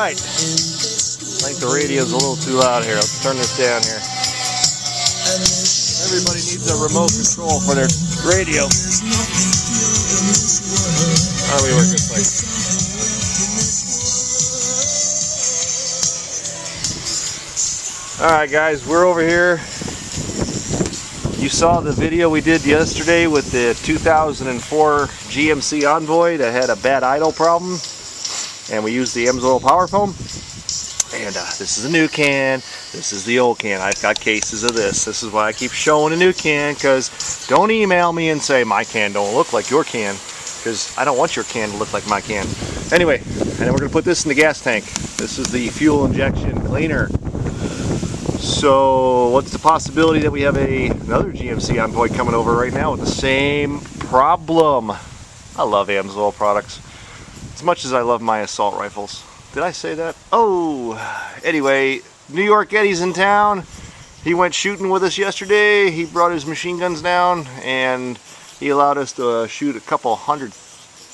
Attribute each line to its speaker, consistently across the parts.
Speaker 1: Alright. I think the radio's a little too loud here. Let's turn this down here. Everybody needs a remote control for their radio. How do we work this thing? Alright guys, we're over here. You saw the video we did yesterday with the 2004 GMC Envoy that had a bad idle problem. And we used the Amsoil power foam. And this is a new can. This is the old can. I've got cases of this. This is why I keep showing a new can, because don't email me and say my can don't look like your can, because I don't want your can to look like my can. Anyway, and then we're going to put this in the gas tank. This is the fuel injection cleaner. So what's the possibility that we have another GMC Envoy coming over right now with the same problem? I love Amsoil products as much as I love my assault rifles. Did I say that? Oh, anyway, New York Eddie's in town. He went shooting with us yesterday. He brought his machine guns down and he allowed us to shoot a couple hundred,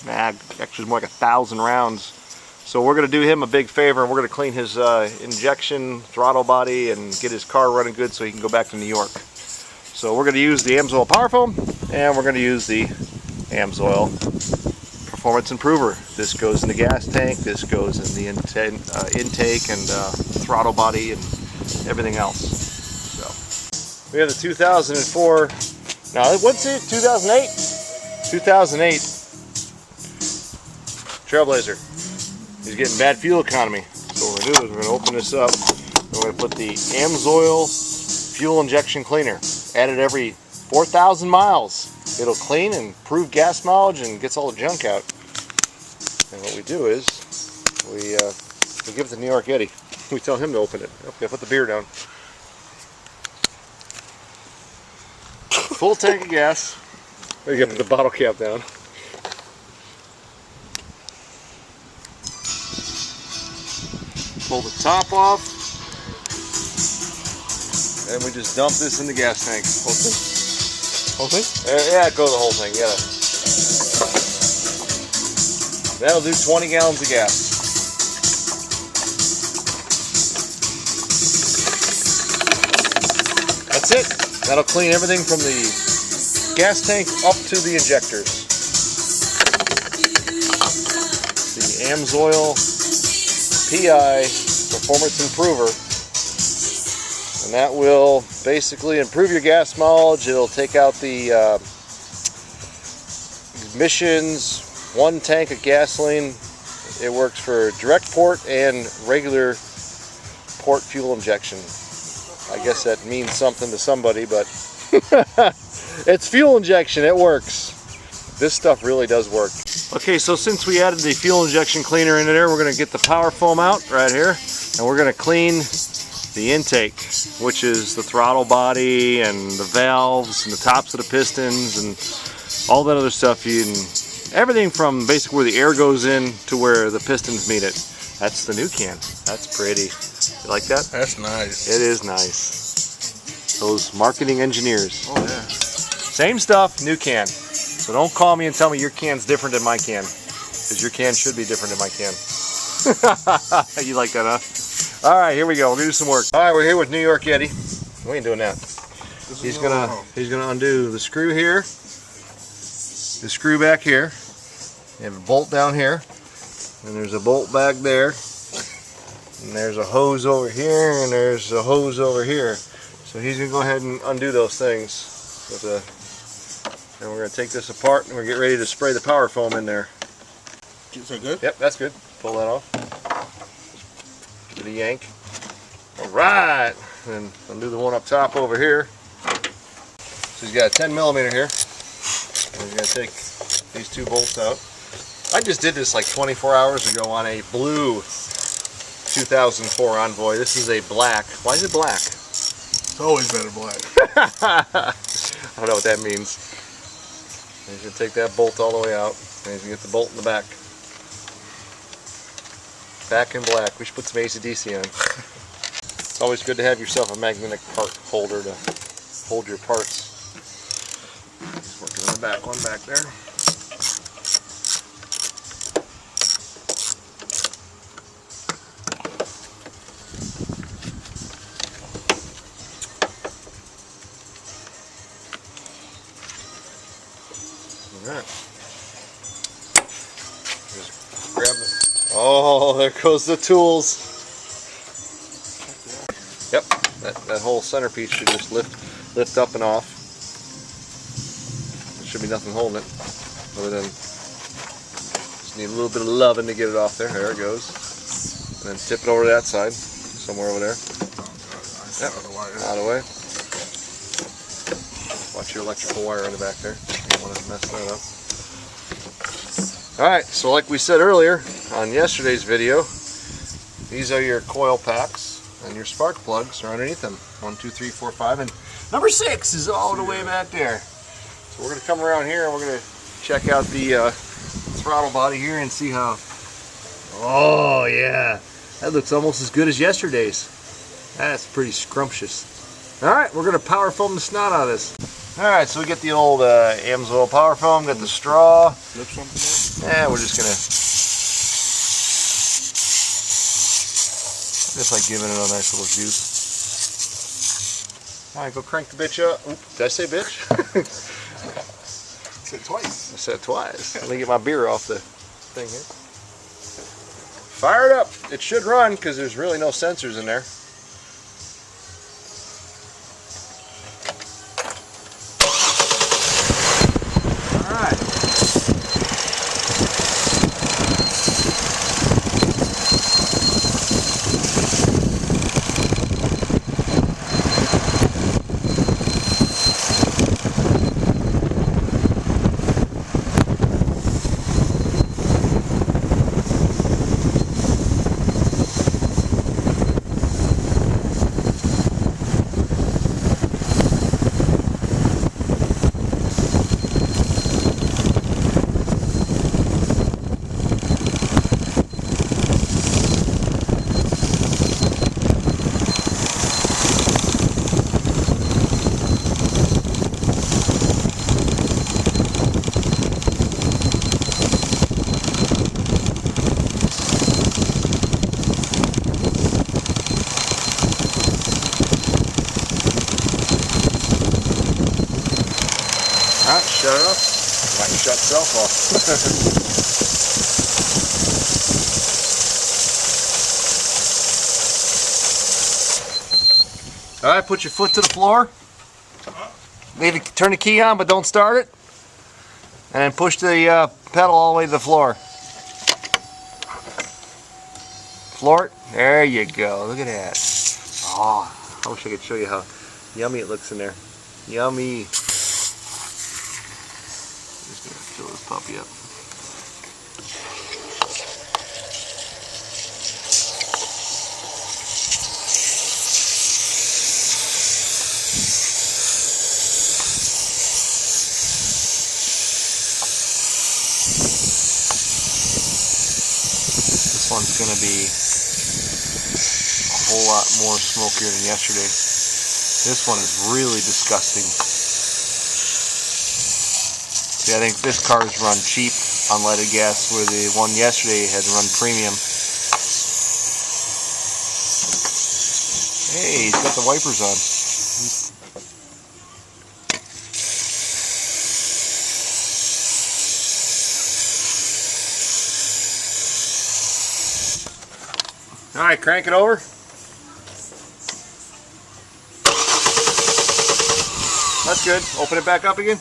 Speaker 1: actually more like 1,000 rounds. So we're going to do him a big favor and we're going to clean his injection throttle body and get his car running good so he can go back to New York. So we're going to use the Amsoil power foam and we're going to use the Amsoil performance improver. This goes in the gas tank, this goes in the intake and throttle body and everything else. So we have the 2004, now what's it, 2008? 2008 Trailblazer. He's getting bad fuel economy. So what we're going to do is we're going to open this up and we're going to put the Amsoil fuel injection cleaner. Added every 4,000 miles. It'll clean and improve gas mileage and gets all the junk out. And what we do is we give it to New York Eddie. We tell him to open it. Okay, put the beer down. Full tank of gas. You got to put the bottle cap down. Pull the top off. And we just dump this in the gas tank. Whole thing? Whole thing? Yeah, go the whole thing. Yeah. That'll do 20 gallons of gas. That's it. That'll clean everything from the gas tank up to the injectors. The Amsoil PI Performance Improver. And that will basically improve your gas mileage. It'll take out the emissions. 1 tank of gasoline. It works for direct port and regular port fuel injection. I guess that means something to somebody, but it's fuel injection. It works. This stuff really does work. Okay, so since we added the fuel injection cleaner into there, we're going to get the power foam out right here, and we're going to clean the intake, which is the throttle body and the valves and the tops of the pistons and all that other stuff. Everything from basically where the air goes in to where the pistons meet it. That's the new can. That's pretty. You like that?
Speaker 2: That's nice.
Speaker 1: It is nice. Those marketing engineers.
Speaker 2: Oh yeah.
Speaker 1: Same stuff, new can. So don't call me and tell me your can's different than my can, because your can should be different than my can. You like that, huh? All right, here we go. We're gonna do some work. All right, we're here with New York Eddie. We ain't doing that. He's gonna undo the screw here, the screw back here. You have a bolt down here, and there's a bolt back there, and there's a hose over here, and there's a hose over here. So he's gonna go ahead and undo those things. And we're gonna take this apart, and we're gonna get ready to spray the power foam in there.
Speaker 2: Is that good?
Speaker 1: Yep, that's good. Pull that off. Give it a yank. All right, and undo the one up top over here. So he's got a 10 millimeter here. And he's gonna take these 2 bolts out. I just did this like 24 hours ago on a blue 2004 Envoy. This is a black. Why is it black?
Speaker 2: It's always better black.
Speaker 1: I don't know what that means. And he's gonna take that bolt all the way out, and he's gonna get the bolt in the back. Back in black. We should put some AC/DC on. It's always good to have yourself a magnetic part holder to hold your parts. He's working on the back one back there. Oh, there goes the tools. Yep, that whole centerpiece should just lift up and off. There should be nothing holding it, other than just need a little bit of loving to get it off there. There it goes. And then tip it over to that side, somewhere over there. Yep, out of the way. Watch your electrical wire in the back there. You don't want to mess that up. Alright, so like we said earlier on yesterday's video, these are your coil packs and your spark plugs are underneath them. 1, 2, 3, 4, 5, and number 6 is all the way back there. So we're going to come around here and we're going to check out the throttle body here and see how... Oh yeah, that looks almost as good as yesterday's. That's pretty scrumptious. Alright, we're going to power foam the snot out of this. Alright, so we get the old Amsoil power foam, got the straw. Yeah, we're just gonna giving it a nice little juice. Alright, go crank the bitch up. Oop, did I say bitch?
Speaker 2: I said it twice.
Speaker 1: I said it twice. Let me get my beer off the thing here. Fire it up. It should run because there's really no sensors in there. Alright, shut it off. Might shut itself off. Alright, put your foot to the floor. Turn the key on, but don't start it. And then push the pedal all the way to the floor. Floor it. There you go. Look at that. Oh, I wish I could show you how yummy it looks in there. Yummy. Just gonna fill this puppy up. This one's gonna be a whole lot more smokier than yesterday. This one is really disgusting. See, I think this car's run cheap unleaded gas, where the one yesterday had run premium. Hey, he's got the wipers on. Alright, crank it over. That's good. Open it back up again.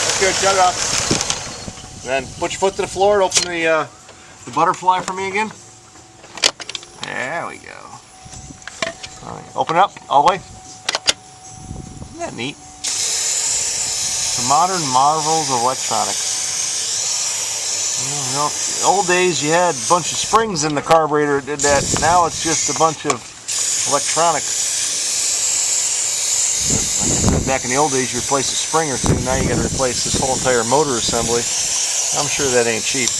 Speaker 1: That's good. Shut it off. And then put your foot to the floor. Open the butterfly for me again. There we go. Alright, open it up all the way. Isn't that neat? The modern marvels of electronics. You know, the old days you had a bunch of springs in the carburetor that did that. Now it's just a bunch of electronics. Like I said, back in the old days you replaced a spring or two. Now you got to replace this whole entire motor assembly. I'm sure that ain't cheap.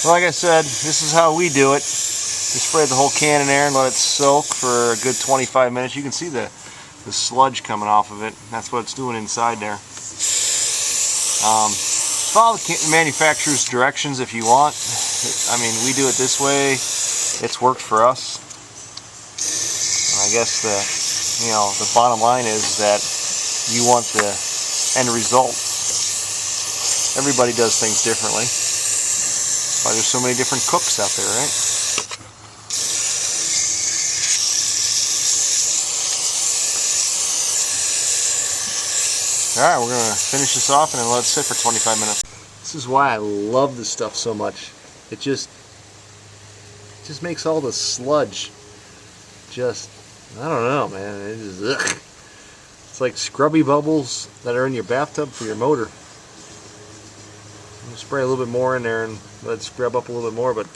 Speaker 1: Well, like I said, this is how we do it. We spread the whole can in there and let it soak for a good 25 minutes. You can see the sludge coming off of it. That's what it's doing inside there. Follow the manufacturer's directions if you want. I mean, we do it this way. It's worked for us. And I guess you know, the bottom line is that you want the end result. Everybody does things differently. That's why there's so many different cooks out there, right? Alright, we're going to finish this off and then let it sit for 25 minutes. This is why I love this stuff so much. It just makes all the sludge just, I don't know, man. It just, ugh. It's like scrubby bubbles that are in your bathtub for your motor. You spray a little bit more in there and let it scrub up a little bit more, but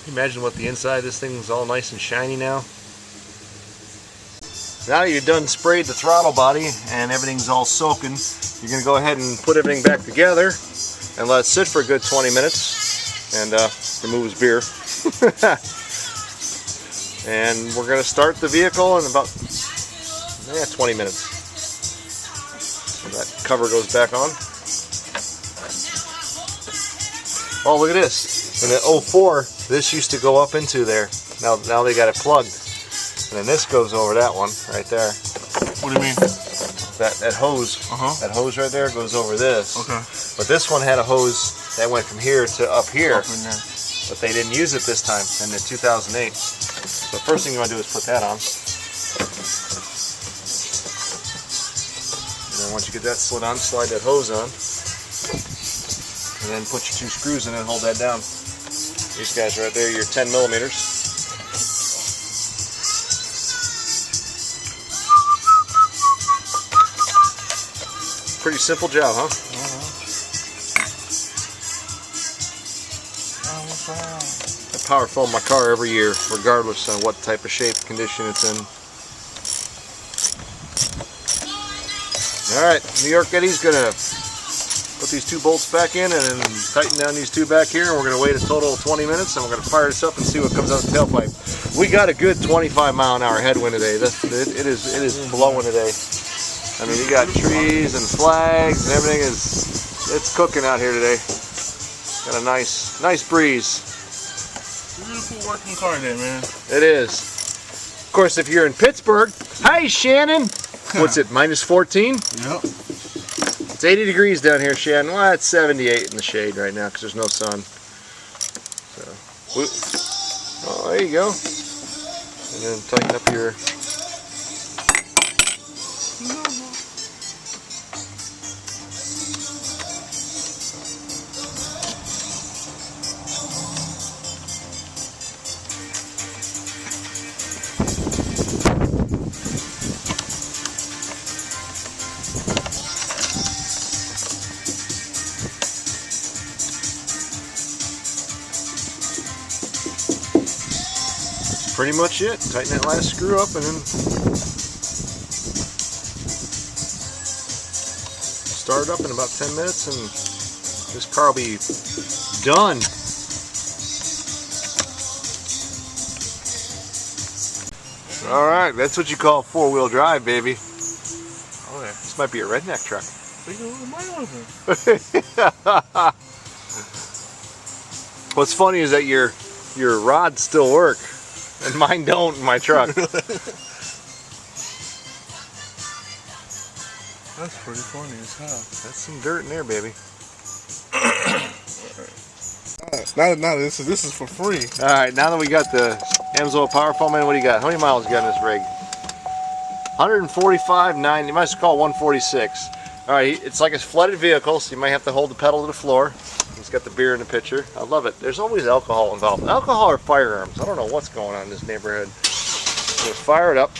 Speaker 1: imagine what the inside of this thing is all nice and shiny now. Now you're done sprayed the throttle body and everything's all soaking, you're going to go ahead and put everything back together and let it sit for a good 20 minutes and remove his beer. And we're going to start the vehicle in about 20 minutes. So that cover goes back on. Oh, look at this. In the 04, this used to go up into there. Now they got it plugged. And then this goes over that one right there.
Speaker 2: What do you mean?
Speaker 1: That hose. That hose right there goes over this.
Speaker 2: Okay.
Speaker 1: But this one had a hose that went from here to up here.
Speaker 2: Up in there.
Speaker 1: But they didn't use it this time in the 2008. So the first thing you want to do is put that on. And then once you get that slid on, slide that hose on. And then put your 2 screws in and hold that down. These guys right there, your 10 millimeters. Pretty simple job, huh? I power foam my car every year, regardless of what type of shape, condition it's in. Alright, New York Eddie's gonna put these 2 bolts back in and then tighten down these 2 back here, and we're gonna wait a total of 20 minutes and we're gonna fire this up and see what comes out of the tailpipe. We got a good 25-mile-an-hour headwind today. It is blowing today. I mean, you got trees and flags and everything it's cooking out here today. Got a nice breeze.
Speaker 2: Beautiful working car there, man.
Speaker 1: It is. Of course, if you're in Pittsburgh, hi Shannon. What's it, minus 14?
Speaker 2: Yep.
Speaker 1: It's 80 degrees down here, Shannon. Well, it's 78 in the shade right now because there's no sun. So, oh, there you go. And then tighten up your. Pretty much it. Tighten that last screw up and then start it up in about 10 minutes and this car will be done. Alright, that's what you call 4-wheel drive, baby.
Speaker 2: Oh yeah.
Speaker 1: This might be a redneck truck. What's funny is that your rods still work. And mine don't in my truck.
Speaker 2: That's pretty funny as hell.
Speaker 1: That's some dirt in there, baby.
Speaker 2: Alright, now this is for free.
Speaker 1: Alright, now that we got the Amsoil power foam in, what do you got? How many miles you got in this rig? 145.9, you might as well call it 146. Alright, it's like a flooded vehicle, so you might have to hold the pedal to the floor. It's got the beer in the pitcher. I love it. There's always alcohol involved. Alcohol or firearms. I don't know what's going on in this neighborhood. So fire it up.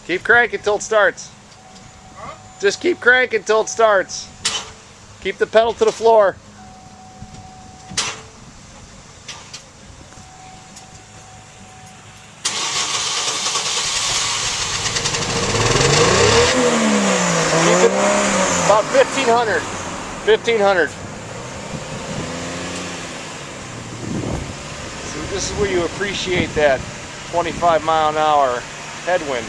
Speaker 1: Keep cranking until it starts. Just keep cranking until it starts. Keep the pedal to the floor. About 1500. So this is where you appreciate that 25-mile-an-hour headwind.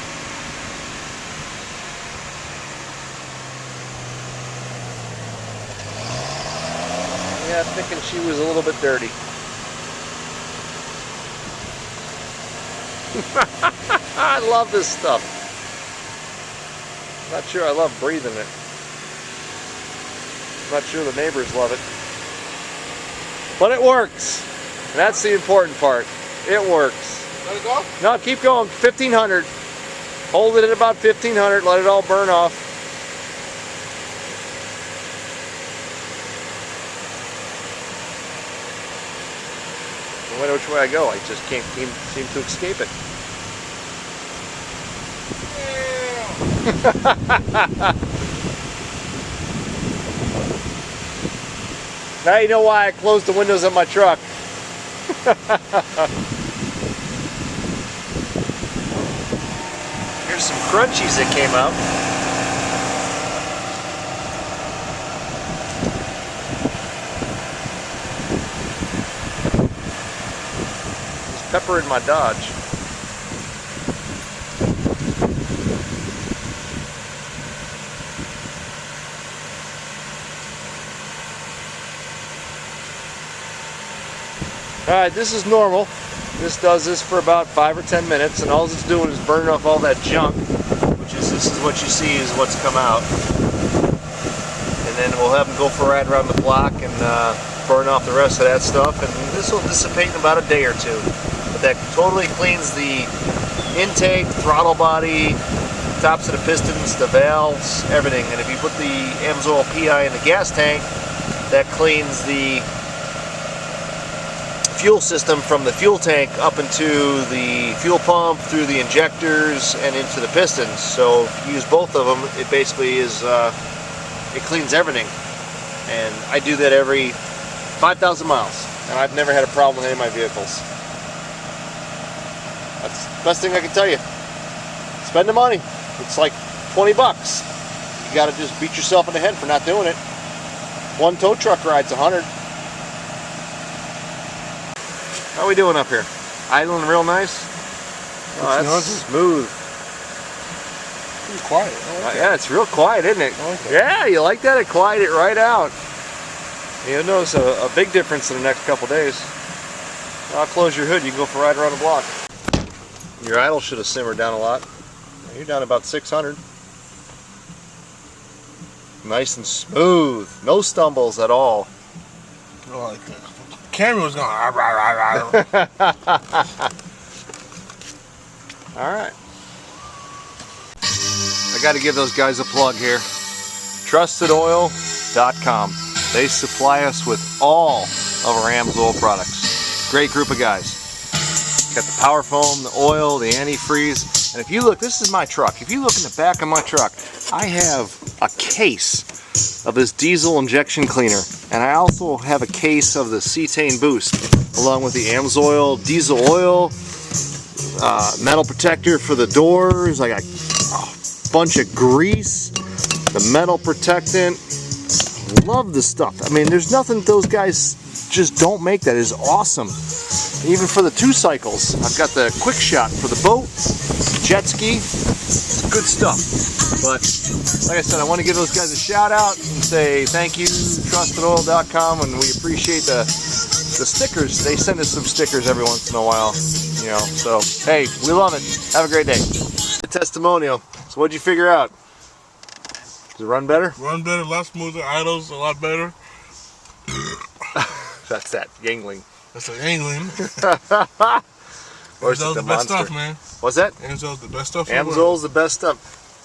Speaker 1: Yeah, thinking she was a little bit dirty. I love this stuff. Not sure I love breathing it. Not sure the neighbors love it. But it works. And that's the important part. It works.
Speaker 2: Let it go?
Speaker 1: No, keep going. 1500. Hold it at about 1500. Let it all burn off. No matter which way I go, I just can't seem to escape it. Now you know why I closed the windows of my truck. Here's some crunchies that came out. There's pepper in my Dodge. Alright, this is normal. This does this for about 5 or 10 minutes, and all it's doing is burning off all that junk, which is, this is what you see is what's come out. And then we'll have them go for a ride around the block and burn off the rest of that stuff, and this will dissipate in about a day or two. But that totally cleans the intake, throttle body, tops of the pistons, the valves, everything. And if you put the Amsoil PI in the gas tank, that cleans the fuel system from the fuel tank up into the fuel pump, through the injectors, and into the pistons. So if you use both of them, it basically is, it cleans everything. And I do that every 5,000 miles, and I've never had a problem with any of my vehicles. That's the best thing I can tell you. Spend the money. It's like 20 bucks. You gotta just beat yourself in the head for not doing it. One tow truck ride's 100. How are we doing up here? Idling real nice? Oh, that's smooth.
Speaker 2: It's quiet. I like
Speaker 1: yeah, it's real quiet, isn't it?
Speaker 2: I like that.
Speaker 1: Yeah, you like that? It quieted it right out. You'll notice a big difference in the next couple days. I'll close your hood. You can go for a ride around the block. Your idle should have simmered down a lot. You're down about 600. Nice and smooth. No stumbles at all.
Speaker 2: I like that. Camera was going.
Speaker 1: Alright. I got to give those guys a plug here. TrustedOil.com. They supply us with all of our Amsoil products. Great group of guys. Got the power foam, the oil, the antifreeze. And if you look, this is my truck. If you look in the back of my truck, I have a case of this diesel injection cleaner, and I also have a case of the cetane boost, along with the Amsoil diesel oil, metal protector for the doors. I got a bunch of grease, the metal protectant. Love the stuff. I mean, there's nothing those guys just don't make that is awesome. Even for the 2 cycles, I've got the quick shot for the boat, jet ski. It's good stuff. But like I said, I want to give those guys a shout out and say thank you, TrustedOil.com, and we appreciate the stickers. They send us some stickers every once in a while, you know. So hey, we love it. Have a great day. Testimonial. So what'd you figure out? Does it run better?
Speaker 2: Run better, a lot smoother. Idles a lot better.
Speaker 1: That's that Yangling.
Speaker 2: That's an angling.
Speaker 1: Or is it
Speaker 2: Amsoil's
Speaker 1: the
Speaker 2: the best
Speaker 1: monster?
Speaker 2: stuff, man.
Speaker 1: What's that?
Speaker 2: Amsoil's the best stuff.
Speaker 1: Amsoil's the best stuff.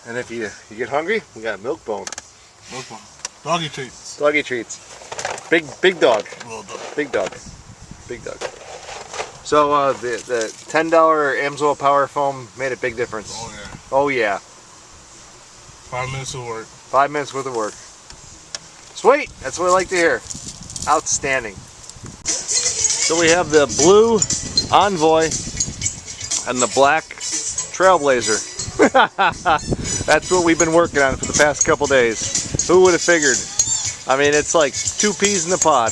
Speaker 1: And if you get hungry, we got milk bone.
Speaker 2: Milk bone. Doggy treats.
Speaker 1: Doggy treats. Big dog.
Speaker 2: Little dog.
Speaker 1: Big dog. Big dog. So the $10 Amsoil power foam made a big difference.
Speaker 2: Oh yeah.
Speaker 1: Oh yeah.
Speaker 2: 5 minutes of work.
Speaker 1: 5 minutes worth of work. Sweet. That's what I like to hear. Outstanding. So we have the blue Envoy and the black Trailblazer. That's what we've been working on for the past couple days. Who would have figured? I mean, it's like 2 peas in the pod.